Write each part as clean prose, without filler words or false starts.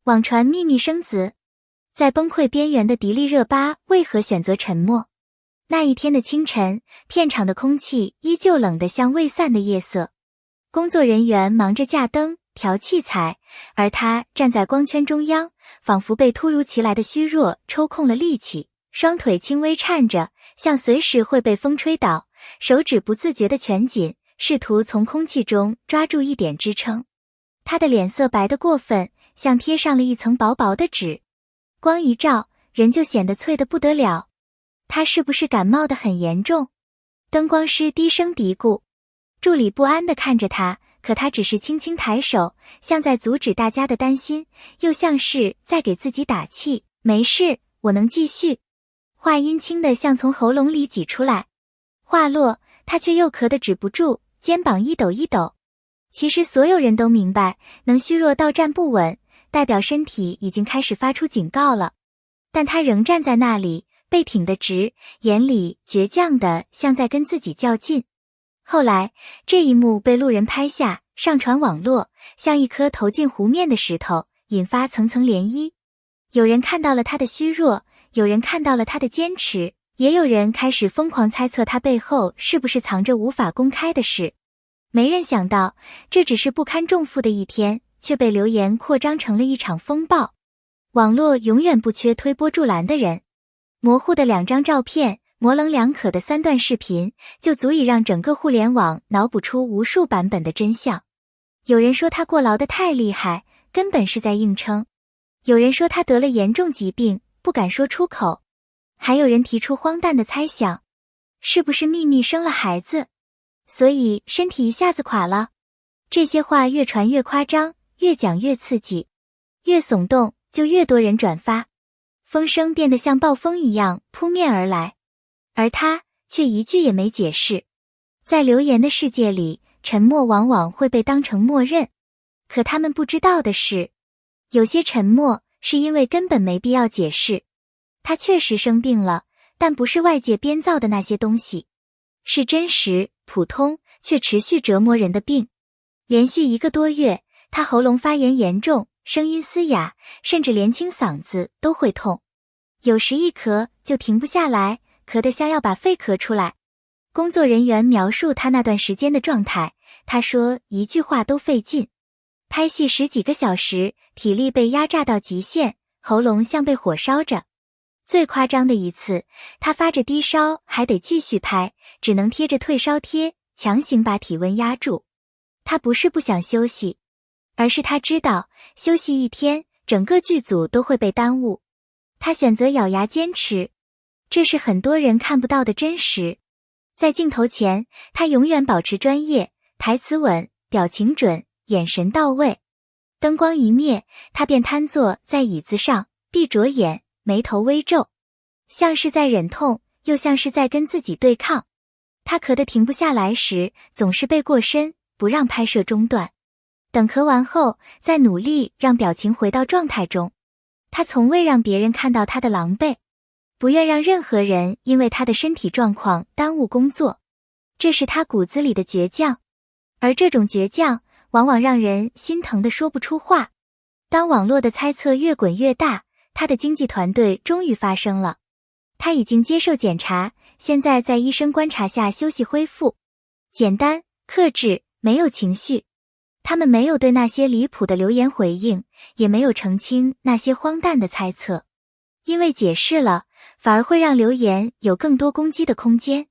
网传秘密生子，在崩溃边缘的迪丽热巴为何选择沉默？那一天的清晨，片场的空气依旧冷得像未散的夜色。工作人员忙着架灯、调器材，而她站在光圈中央，仿佛被突如其来的虚弱抽空了力气，双腿轻微颤着，像随时会被风吹倒，手指不自觉地蜷紧，试图从空气中抓住一点支撑。她的脸色白得过分，像贴上了一层薄薄的纸，光一照，人就显得脆得不得了。她是不是感冒得很严重？灯光师低声嘀咕。助理不安地看着他，可他只是轻轻抬手，像在阻止大家的担心，又像是在给自己打气。没事，我能继续。话音轻得像从喉咙里挤出来。话落，他却又咳得止不住，肩膀一抖一抖。其实所有人都明白，能虚弱到站不稳，代表身体已经开始发出警告了。但他仍站在那里，背挺得直，眼里倔强的像在跟自己较劲。后来，这一幕被路人拍下，上传网络，像一颗投进湖面的石头，引发层层涟漪。有人看到了他的虚弱，有人看到了他的坚持，也有人开始疯狂猜测他背后是不是藏着无法公开的事。没人想到，这只是不堪重负的一天，却被流言扩张成了一场风暴。网络永远不缺推波助澜的人。模糊的2张照片，模棱两可的3段视频，就足以让整个互联网脑补出无数版本的真相。有人说他过劳得太厉害，根本是在硬撑；有人说他得了严重疾病，不敢说出口；还有人提出荒诞的猜想，是不是秘密生了孩子，所以身体一下子垮了？这些话越传越夸张，越讲越刺激，越耸动就越多人转发，风声变得像暴风一样扑面而来。而他却一句也没解释。在流言的世界里，沉默往往会被当成默认。可他们不知道的是，有些沉默是因为根本没必要解释。他确实生病了，但不是外界编造的那些东西，是真实、普通却持续折磨人的病。连续1个多月，他喉咙发炎严重，声音嘶哑，甚至连清嗓子都会痛。有时一咳就停不下来，咳得像要把肺咳出来。工作人员描述他那段时间的状态，他说一句话都费劲。拍戏10几个小时，体力被压榨到极限，喉咙像被火烧着。最夸张的一次，他发着低烧还得继续拍，只能贴着退烧贴，强行把体温压住。他不是不想休息，而是他知道休息1天，整个剧组都会被耽误。他选择咬牙坚持。这是很多人看不到的真实。在镜头前，他永远保持专业，台词稳，表情准，眼神到位。灯光一灭，他便瘫坐在椅子上，闭着眼，眉头微皱，像是在忍痛，又像是在跟自己对抗。他咳得停不下来时，总是背过身，不让拍摄中断。等咳完后，再努力让表情回到状态中。他从未让别人看到他的狼狈，不愿让任何人因为他的身体状况耽误工作，这是他骨子里的倔强。而这种倔强往往让人心疼得说不出话。当网络的猜测越滚越大，他的经纪团队终于发声了。他已经接受检查，现在在医生观察下休息恢复。简单、克制，没有情绪。他们没有对那些离谱的留言回应，也没有澄清那些荒诞的猜测。因为解释了，反而会让流言有更多攻击的空间。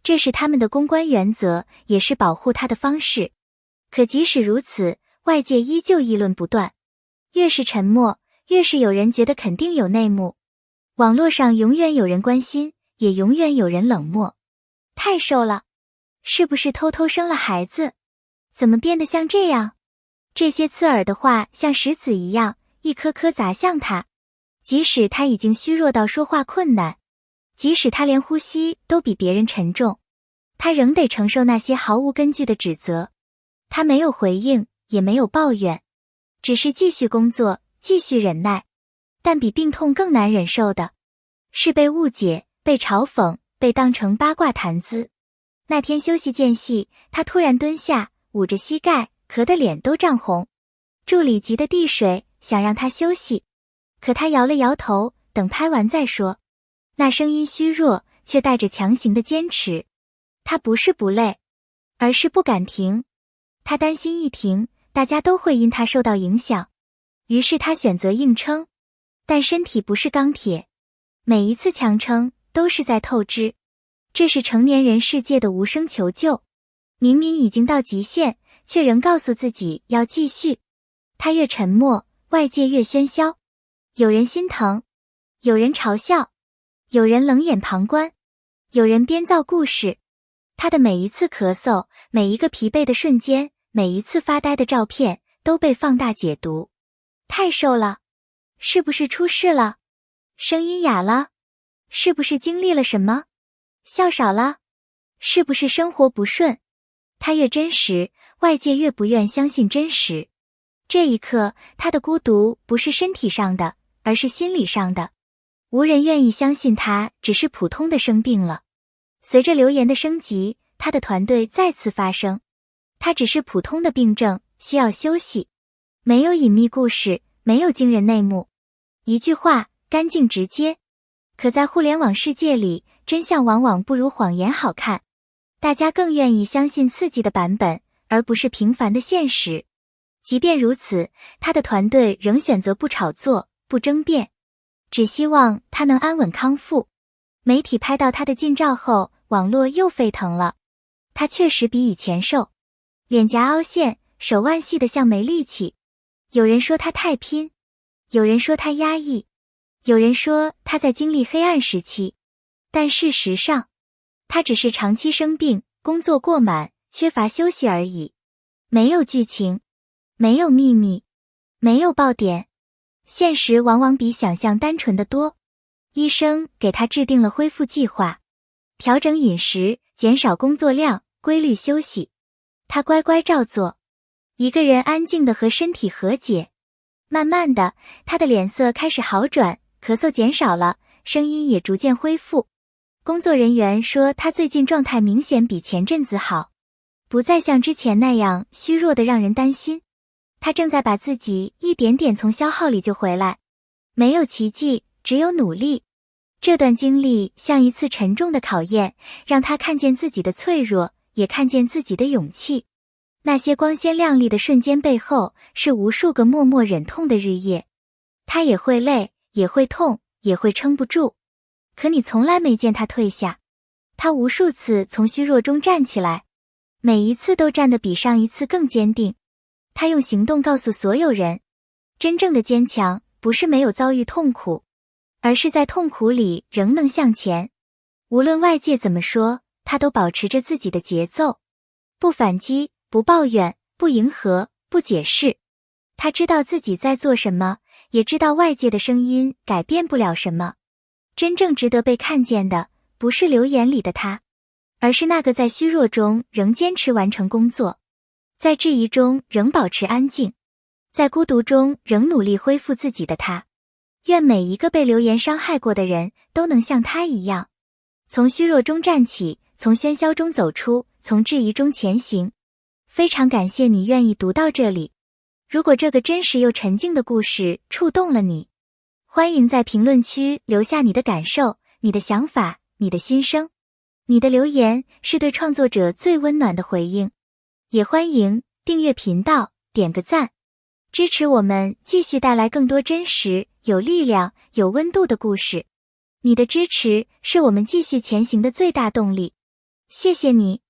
这是他们的公关原则，也是保护他的方式。可即使如此，外界依旧议论不断。越是沉默，越是有人觉得肯定有内幕。网络上永远有人关心，也永远有人冷漠。太瘦了，是不是偷偷生了孩子？怎么变得像这样？这些刺耳的话像石子一样，一颗颗砸向他。即使他已经虚弱到说话困难，即使他连呼吸都比别人沉重，他仍得承受那些毫无根据的指责。他没有回应，也没有抱怨，只是继续工作，继续忍耐。但比病痛更难忍受的，是被误解，被嘲讽，被当成八卦谈资。那天休息间隙，他突然蹲下，捂着膝盖，咳得脸都涨红。助理急得递水，想让他休息，可他摇了摇头，等拍完再说。那声音虚弱，却带着强行的坚持。他不是不累，而是不敢停。他担心一停，大家都会因他受到影响。于是他选择硬撑，但身体不是钢铁，每一次强撑都是在透支。这是成年人世界的无声求救。明明已经到极限，却仍告诉自己要继续。他越沉默，外界越喧嚣。有人心疼，有人嘲笑，有人冷眼旁观，有人编造故事。他的每一次咳嗽，每一个疲惫的瞬间，每一次发呆的照片，都被放大解读。太瘦了，是不是出事了？声音哑了，是不是经历了什么？笑少了，是不是生活不顺？他越真实，外界越不愿相信真实。这一刻，他的孤独不是身体上的，而是心理上的。无人愿意相信他只是普通的生病了。随着流言的升级，他的团队再次发声。他只是普通的病症，需要休息。没有隐秘故事，没有惊人内幕。一句话，干净直接。可在互联网世界里，真相往往不如谎言好看。大家更愿意相信刺激的版本，而不是平凡的现实。即便如此，他的团队仍选择不炒作，不争辩，只希望他能安稳康复。媒体拍到他的近照后，网络又沸腾了。他确实比以前瘦，脸颊凹陷，手腕细得像没力气。有人说他太拼，有人说他压抑，有人说他在经历黑暗时期。但事实上，他只是长期生病，工作过满，缺乏休息而已。没有剧情，没有秘密，没有爆点。现实往往比想象单纯得多。医生给他制定了恢复计划，调整饮食，减少工作量，规律休息。他乖乖照做，一个人安静地和身体和解。慢慢的，他的脸色开始好转，咳嗽减少了，声音也逐渐恢复。工作人员说他最近状态明显比前阵子好，不再像之前那样虚弱的让人担心。他正在把自己一点点从消耗里救回来。没有奇迹，只有努力。这段经历像一次沉重的考验，让他看见自己的脆弱，也看见自己的勇气。那些光鲜亮丽的瞬间背后，是无数个默默忍痛的日夜。他也会累，也会痛，也会撑不住。可你从来没见他退下。他无数次从虚弱中站起来，每一次都站得比上一次更坚定。他用行动告诉所有人，真正的坚强不是没有遭遇痛苦，而是在痛苦里仍能向前。无论外界怎么说，他都保持着自己的节奏，不反击，不抱怨，不迎合，不解释。他知道自己在做什么，也知道外界的声音改变不了什么。真正值得被看见的，不是流言里的他，而是那个在虚弱中仍坚持完成工作，在质疑中仍保持安静，在孤独中仍努力恢复自己的他。愿每一个被流言伤害过的人都能像他一样，从虚弱中站起，从喧嚣中走出，从质疑中前行。非常感谢你愿意读到这里。如果这个真实又沉静的故事触动了你，欢迎在评论区留下你的感受、你的想法、你的心声。你的留言是对创作者最温暖的回应。也欢迎订阅频道，点个赞，支持我们继续带来更多真实、有力量、有温度的故事。你的支持是我们继续前行的最大动力。谢谢你。